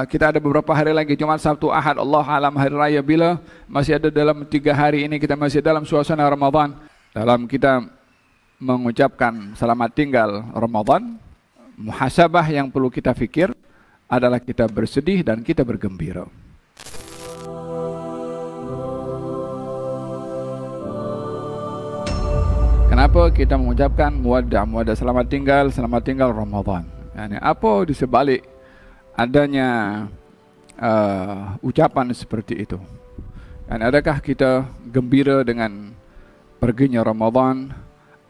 Kita ada beberapa hari lagi, Jumat, Sabtu, Ahad, Allah alam hari raya bila. Masih ada dalam 3 hari ini kita masih dalam suasana Ramadan. Dalam kita mengucapkan selamat tinggal Ramadan, muhasabah yang perlu kita fikir adalah kita bersedih dan kita bergembira. Kenapa kita mengucapkan muwaddah selamat tinggal Ramadan? Yani apa di sebalik adanya ucapan seperti itu? Dan adakah kita gembira dengan perginya Ramadan,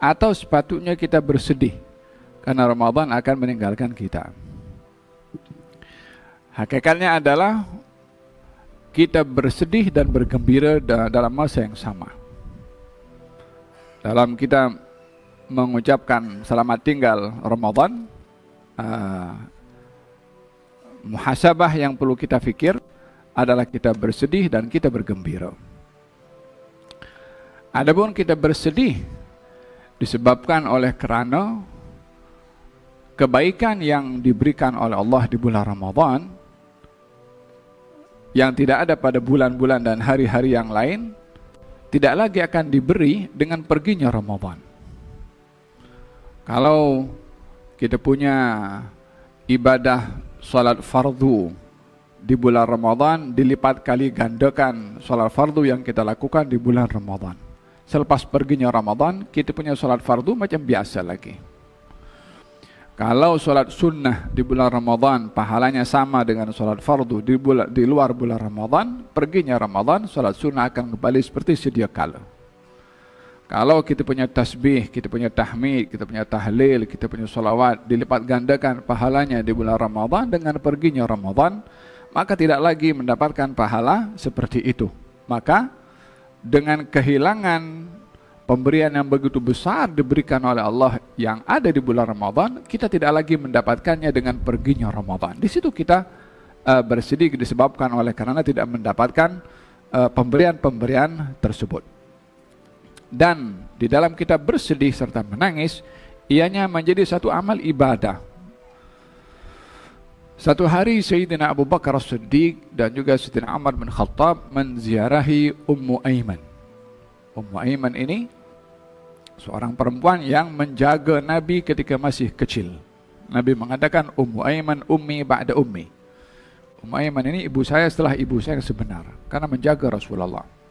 atau sepatutnya kita bersedih karena Ramadan akan meninggalkan kita? Hakikatnya adalah kita bersedih dan bergembira dalam masa yang sama. Dalam kita mengucapkan selamat tinggal Ramadan, muhasabah yang perlu kita fikir adalah kita bersedih dan kita bergembira. Adapun kita bersedih disebabkan oleh kerana kebaikan yang diberikan oleh Allah di bulan Ramadan yang tidak ada pada bulan-bulan dan hari-hari yang lain, tidak lagi akan diberi dengan perginya Ramadan. Kalau kita punya ibadah salat fardu di bulan Ramadan, dilipat kali gandakan salat fardu yang kita lakukan di bulan Ramadan. Selepas perginya Ramadan, kita punya salat fardu macam biasa lagi. Kalau salat sunnah di bulan Ramadan pahalanya sama dengan salat fardu di luar bulan Ramadan, perginya Ramadan salat sunnah akan kembali seperti sedia kala. Kalau kita punya tasbih, kita punya tahmid, kita punya tahlil, kita punya salawat, dilipat gandakan pahalanya di bulan Ramadan dengan perginya Ramadan, maka tidak lagi mendapatkan pahala seperti itu. Maka dengan kehilangan pemberian yang begitu besar diberikan oleh Allah yang ada di bulan Ramadan, kita tidak lagi mendapatkannya dengan perginya Ramadan. Di situ kita bersedih disebabkan oleh karena tidak mendapatkan pemberian-pemberian tersebut. Dan di dalam kita bersedih serta menangis, ianya menjadi satu amal ibadah. Satu hari Sayyidina Abu Bakar As-Siddiq dan juga Sayyidina Umar bin Khattab menziarahi Ummu Aiman. Ummu Aiman ini seorang perempuan yang menjaga Nabi ketika masih kecil. Nabi mengatakan Ummu Aiman ummi ba'da ummi. Ummu Aiman ini ibu saya setelah ibu saya yang sebenar, karena menjaga Rasulullah.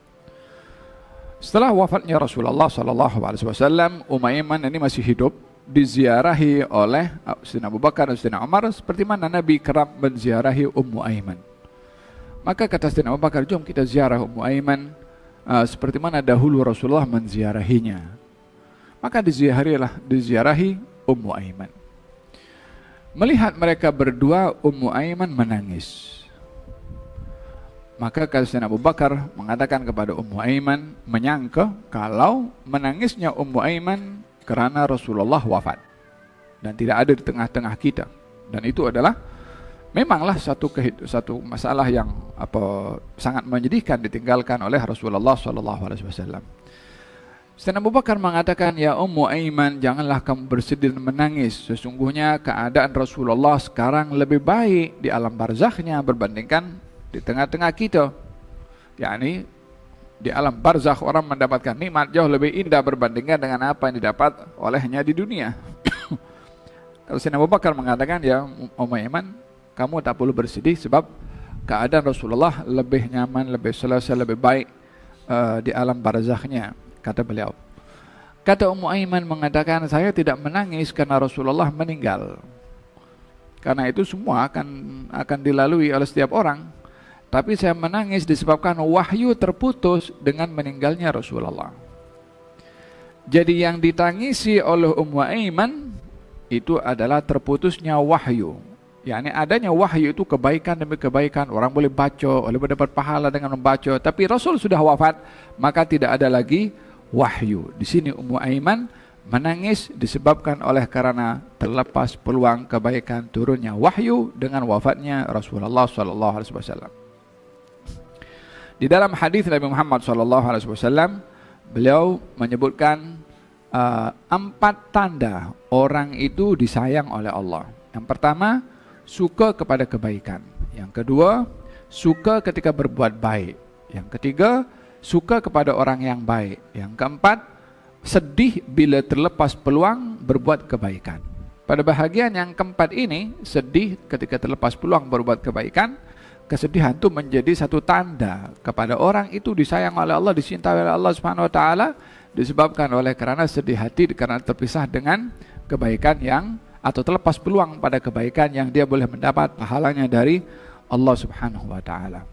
Setelah wafatnya Rasulullah SAW, Ummu Aiman ini masih hidup, diziarahi oleh Sayyidina Abu Bakar dan Sayyidina Umar, seperti mana Nabi kerap menziarahi Ummu Aiman. Maka kata Sayyidina Abu Bakar, jom kita ziarah Ummu Aiman seperti mana dahulu Rasulullah menziarahinya. Maka diziarahi Ummu Aiman. Melihat mereka berdua, Ummu Aiman menangis. Maka Sayyidina Abu Bakar mengatakan kepada Ummu Aiman, menyangka kalau menangisnya Ummu Aiman karena Rasulullah wafat dan tidak ada di tengah-tengah kita. Dan itu adalah memanglah satu masalah yang sangat menyedihkan ditinggalkan oleh Rasulullah SAW. Sayyidina Abu Bakar mengatakan, ya Ummu Aiman, janganlah kamu bersedih dan menangis. Sesungguhnya keadaan Rasulullah sekarang lebih baik di alam barzakhnya berbandingkan di tengah-tengah kita. Yakni di alam barzakh orang mendapatkan nikmat jauh lebih indah berbandingkan dengan apa yang didapat olehnya di dunia. Kalau Sayyidina Abu Bakar mengatakan, ya Ummu Aiman, kamu tak perlu bersedih sebab keadaan Rasulullah lebih nyaman, lebih selesa, lebih baik di alam barzakhnya, kata beliau. Kata Ummu Aiman mengatakan, saya tidak menangis karena Rasulullah meninggal. Karena itu semua akan dilalui oleh setiap orang. Tapi saya menangis disebabkan wahyu terputus dengan meninggalnya Rasulullah. Jadi yang ditangisi oleh Ummu Aiman itu adalah terputusnya wahyu. Yani adanya wahyu itu kebaikan demi kebaikan, orang boleh baca, boleh mendapat pahala dengan membaca. Tapi Rasul sudah wafat, maka tidak ada lagi wahyu. Di sini Ummu Aiman menangis disebabkan oleh karena terlepas peluang kebaikan turunnya wahyu dengan wafatnya Rasulullah SAW. Di dalam hadis Nabi Muhammad SAW, beliau menyebutkan 4 tanda orang itu disayang oleh Allah. Yang pertama, suka kepada kebaikan. Yang kedua, suka ketika berbuat baik. Yang ketiga, suka kepada orang yang baik. Yang keempat, sedih bila terlepas peluang berbuat kebaikan. Pada bahagian yang keempat ini, sedih ketika terlepas peluang berbuat kebaikan, kesedihan itu menjadi satu tanda kepada orang itu disayang oleh Allah, dicintai oleh Allah Subhanahu wa taala, disebabkan oleh karena sedih hati karena terpisah dengan kebaikan yang atau terlepas peluang pada kebaikan yang dia boleh mendapat pahalanya dari Allah Subhanahu wa taala.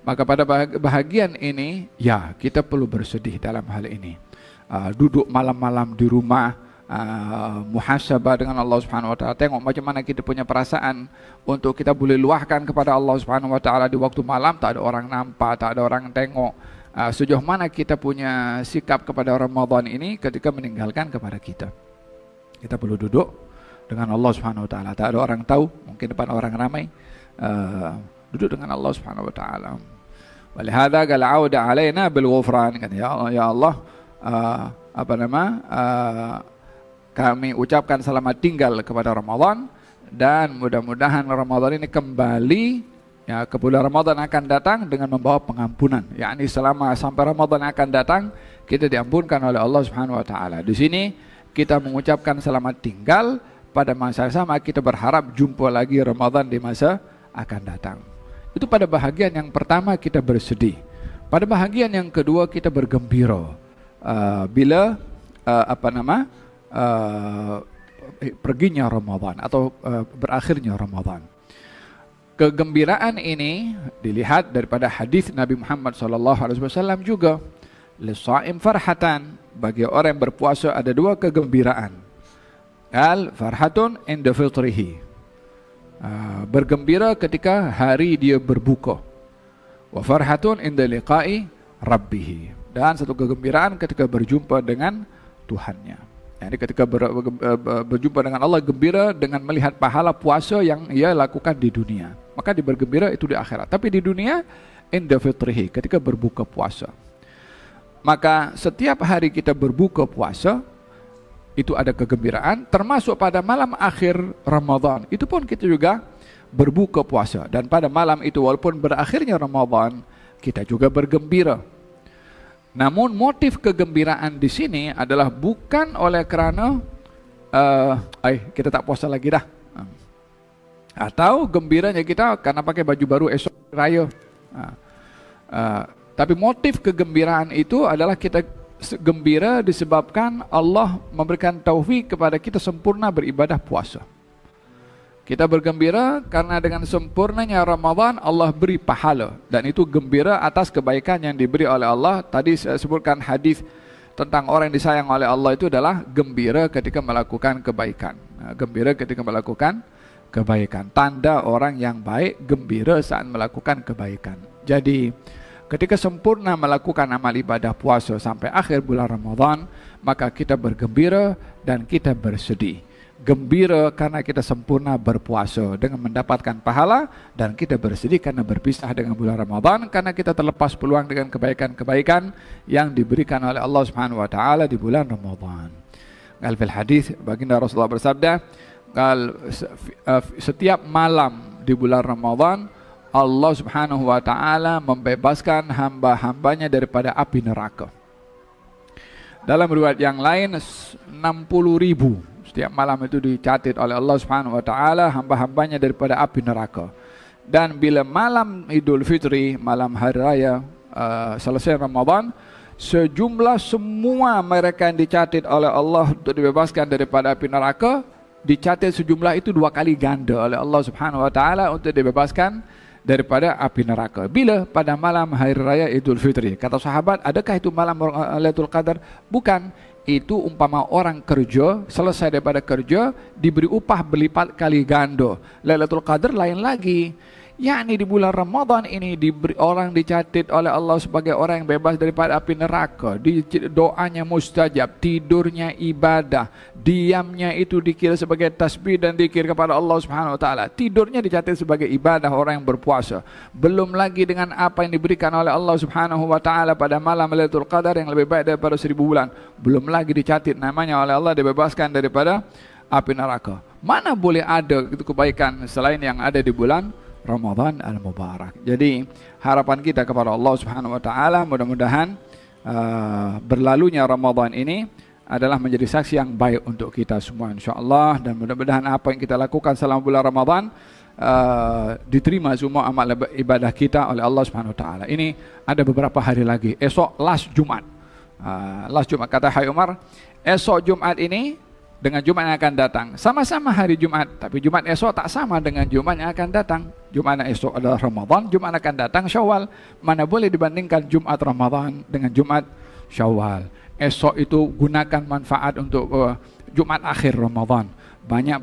Maka pada bahagian ini ya kita perlu bersedih dalam hal ini. Duduk malam-malam di rumah, muhasabah dengan Allah Subhanahu wa taala, tengok macam mana kita punya perasaan untuk kita boleh luahkan kepada Allah Subhanahu wa taala di waktu malam, tak ada orang nampak, tak ada orang tengok. Sejauh mana kita punya sikap kepada Ramadan ini ketika meninggalkan kepada kita. Kita perlu duduk dengan Allah Subhanahu wa taala, tak ada orang tahu, mungkin depan orang ramai, duduk dengan Allah Subhanahu wa taala. Walihada qala auda alaina bil ghufran, kan ya Allah, kami ucapkan selamat tinggal kepada Ramadan, dan mudah-mudahan Ramadan ini kembali ya, ke bulan Ramadan akan datang dengan membawa pengampunan. Yakni selama sampai Ramadan akan datang, kita diampunkan oleh Allah Subhanahu wa taala. Di sini kita mengucapkan selamat tinggal, pada masa yang sama kita berharap jumpa lagi Ramadan di masa akan datang. Itu pada bahagian yang pertama kita bersedih. Pada bahagian yang kedua kita bergembira bila perginya Ramadan atau berakhirnya Ramadan. Kegembiraan ini dilihat daripada hadis Nabi Muhammad SAW juga. Lisa'im farhatan, bagi orang yang berpuasa ada dua kegembiraan. Al farhatun inda fitrihi, bergembira ketika hari dia berbuka. Wa farhatun inda liqa'i rabbih, dan satu kegembiraan ketika berjumpa dengan Tuhannya. Jadi ketika berjumpa dengan Allah, gembira dengan melihat pahala puasa yang ia lakukan di dunia. Maka dia bergembira itu di akhirat. Tapi di dunia, inda fitrihi, ketika berbuka puasa. Maka setiap hari kita berbuka puasa, itu ada kegembiraan, termasuk pada malam akhir Ramadan. Itu pun kita juga berbuka puasa. Dan pada malam itu, walaupun berakhirnya Ramadan, kita juga bergembira. Namun motif kegembiraan di sini adalah bukan oleh kerana kita tak puasa lagi dah, atau gembiranya kita karena pakai baju baru esok raya. Tapi motif kegembiraan itu adalah kita gembira disebabkan Allah memberikan taufik kepada kita sempurna beribadah puasa. Kita bergembira karena dengan sempurnanya Ramadan Allah beri pahala, dan itu gembira atas kebaikan yang diberi oleh Allah. Tadi saya sebutkan hadis tentang orang yang disayang oleh Allah itu adalah gembira ketika melakukan kebaikan. Gembira ketika melakukan kebaikan. Tanda orang yang baik gembira saat melakukan kebaikan. Jadi ketika sempurna melakukan amal ibadah puasa sampai akhir bulan Ramadan, maka kita bergembira dan kita bersedih. Gembira karena kita sempurna berpuasa dengan mendapatkan pahala, dan kita bersedih karena berpisah dengan bulan Ramadan karena kita terlepas peluang dengan kebaikan-kebaikan yang diberikan oleh Allah Subhanahu wa taala di bulan Ramadan. Qal fil hadis, baginda Rasulullah bersabda, setiap malam di bulan Ramadan Allah Subhanahu wa taala membebaskan hamba-hambanya daripada api neraka. Dalam riwayat yang lain 60.000 setiap malam itu dicatat oleh Allah Subhanahu wa taala hamba-hambanya daripada api neraka. Dan bila malam Idul Fitri, malam hari raya selesai Ramadan, sejumlah semua mereka yang dicatat oleh Allah untuk dibebaskan daripada api neraka, dicatat sejumlah itu 2 kali ganda oleh Allah Subhanahu wa taala untuk dibebaskan daripada api neraka. Bila? Pada malam hari raya Idul Fitri. Kata sahabat, adakah itu malam Lailatul Qadar? Bukan. Itu umpama orang kerja, selesai daripada kerja, diberi upah berlipat kali ganda. Lailatul Qadar lain lagi. Yakni di bulan Ramadan ini diberi orang dicatat oleh Allah sebagai orang yang bebas daripada api neraka. Doanya mustajab, tidurnya ibadah, diamnya itu dikira sebagai tasbih dan dikir kepada Allah Subhanahu wa taala. Tidurnya dicatat sebagai ibadah orang yang berpuasa. Belum lagi dengan apa yang diberikan oleh Allah Subhanahu wa taala pada malam Lailatul Qadar yang lebih baik daripada 1000 bulan. Belum lagi dicatat namanya oleh Allah dibebaskan daripada api neraka. Mana boleh ada itu kebaikan selain yang ada di bulan Ramadan al-Mubarak. Jadi harapan kita kepada Allah Subhanahu wa taala mudah-mudahan berlalunya Ramadan ini adalah menjadi saksi yang baik untuk kita semua insyaallah, dan mudah-mudahan apa yang kita lakukan selama bulan Ramadan diterima semua amal ibadah kita oleh Allah Subhanahu wa taala. Ini ada beberapa hari lagi. Esok last Jumat. Last Jumat kata Hai Umar, esok Jumat ini dengan Jumat yang akan datang sama-sama hari Jumat, tapi Jumat esok tak sama dengan Jumat yang akan datang. Jumat esok adalah Ramadan, Jumat akan datang Syawal. Mana boleh dibandingkan Jumat Ramadan dengan Jumat Syawal. Esok itu gunakan manfaat untuk Jumat akhir Ramadan. Banyak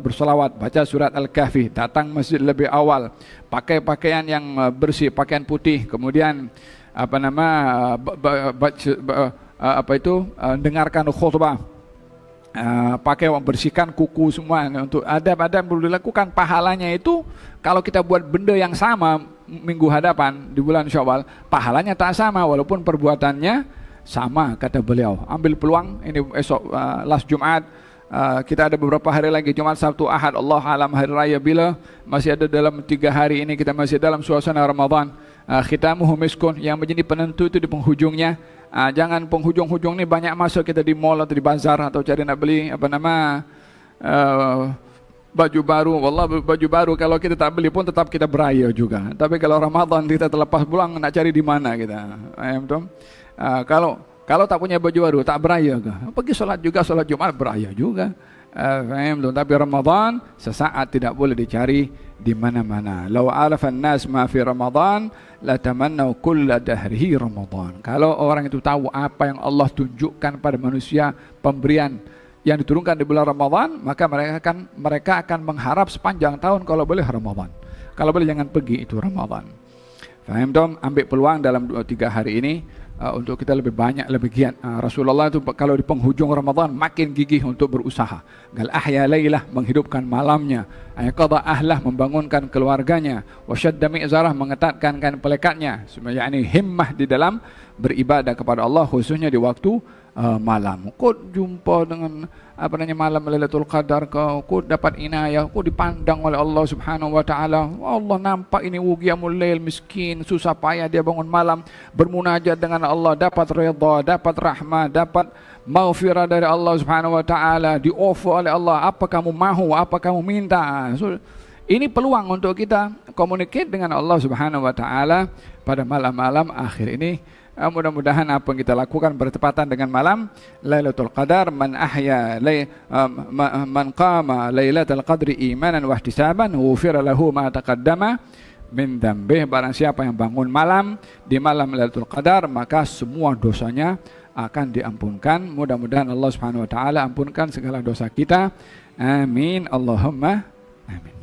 berselawat, baca surat Al-Kahfi, datang masjid lebih awal, pakai pakaian yang bersih, pakaian putih, kemudian dengarkan khutbah, pakai bersihkan kuku semua. Untuk adab-adab perlu dilakukan. Pahalanya itu kalau kita buat benda yang sama minggu hadapan di bulan Syawal, pahalanya tak sama walaupun perbuatannya sama, kata beliau. Ambil peluang ini esok last Jumat. Kita ada beberapa hari lagi, Jumat, Sabtu, Ahad, Allah alam hari raya bila masih ada dalam 3 hari ini kita masih dalam suasana Ramadan. Khitamuhu miskun, yang menjadi penentu itu di penghujungnya. Jangan penghujung-hujung ni banyak masuk kita di mall atau di bazar atau cari nak beli baju baru. Wallah, baju baru kalau kita tak beli pun tetap kita beraya juga. Tapi kalau Ramadan kita terlepas pulang, nak cari di mana kita? Kalau tak punya baju baru, tak beraya ke? Pergi solat juga, solat Jumat beraya juga. Tapi Ramadan sesaat tidak boleh dicari di mana-mana. Lau arafan nas ma fi Ramadan la tamannau kulla dahrihi Ramadan. Kalau orang itu tahu apa yang Allah tunjukkan pada manusia, pemberian yang diturunkan di bulan Ramadan, maka mereka akan mengharap sepanjang tahun kalau boleh Ramadan. Kalau boleh jangan pergi itu Ramadan. Faham dong? Ambil peluang dalam 2-3 hari ini untuk kita lebih banyak, lebih giat. Rasulullah itu kalau di penghujung Ramadan makin gigih untuk berusaha. Gal ahya lailah, menghidupkan malamnya. Ayqadha ahlah, membangunkan keluarganya. Wasyadda mi'zarah, mengetatkan kain pelekatnya. Sebenarnya ini himmah di dalam beribadah kepada Allah, khususnya di waktu malam. Kau jumpa dengan malam Lailatul Qadar, kau dapat inayah, kau dipandang oleh Allah Subhanahu wa taala. Allah nampak ini qiyamul lail, miskin, susah payah dia bangun malam bermunajat dengan Allah, dapat redha, dapat rahmat, dapat maghfirah dari Allah Subhanahu wa taala, di-offer oleh Allah apa kamu mahu, apa kamu minta. So, ini peluang untuk kita communicate dengan Allah Subhanahu wa taala pada malam-malam akhir ini. Mudah-mudahan apa yang kita lakukan bertepatan dengan malam Lailatul Qadar. Man qama Lailatul Qadri imanan wa ihtisaban ghufira lahu ma taqaddama min dzambih. Barang siapa yang bangun malam di malam Lailatul Qadar, maka semua dosanya akan diampunkan. Mudah-mudahan Allah Subhanahu wa taala ampunkan segala dosa kita. Amin Allahumma amin.